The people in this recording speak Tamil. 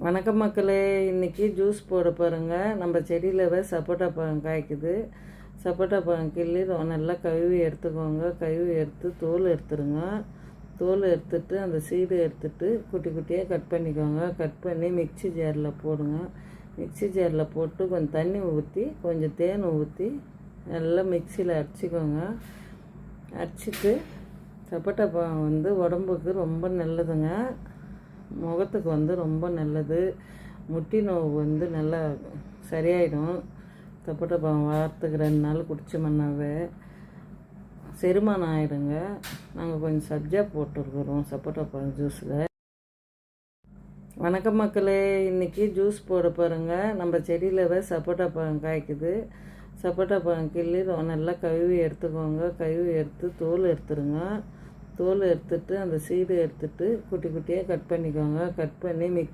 வணக்கம் மக்களே, இன்றைக்கி ஜூஸ் போட பாருங்க. நம்ம செடியில் சப்போட்டா பழம் காய்க்குது. சப்போட்டா பழம் கிள்ளி நல்லா கழுவி எடுத்துக்கோங்க. கழுவி எடுத்து தோல் எடுத்துருங்க. தோல் எடுத்துட்டு அந்த சீடு எடுத்துட்டு குட்டி குட்டியாக கட் பண்ணிக்கோங்க. கட் பண்ணி மிக்சி ஜாரில் போடுங்க. மிக்சி ஜாரில் போட்டு கொஞ்சம் தண்ணி ஊற்றி கொஞ்சம் தேன் ஊற்றி நல்லா மிக்சியில் அடிச்சிக்கோங்க. அடிச்சிட்டு சப்போட்டா பழம் உடம்புக்கு ரொம்ப நல்லதுங்க. முகத்துக்கு ரொம்ப நல்லது. முட்டி நோவு நல்லா சரியாயிடும். சப்போட்டா பழம் வாரத்துக்கு 2 நாள் குடிச்சோம்னாவே செரிமானம் ஆகிடுங்க. நாங்கள் கொஞ்சம் சப்ஜா போட்டுருக்குறோம் சப்போட்டா பழம் ஜூஸில். வணக்கம் மக்களே, இன்றைக்கி ஜூஸ் போட பாருங்க. நம்ம செடியில் சப்போட்டா பழம் காய்க்குது. சப்போட்டா பழம் கிள்ளி நல்லா கழுவி எடுத்துக்கோங்க. கழுவி எடுத்து தோல் எடுத்துருங்க. தோல் எடுத்துட்டு அந்த சீடு எடுத்துட்டு குட்டி குட்டியாக கட் பண்ணிக்கோங்க. கட் பண்ணி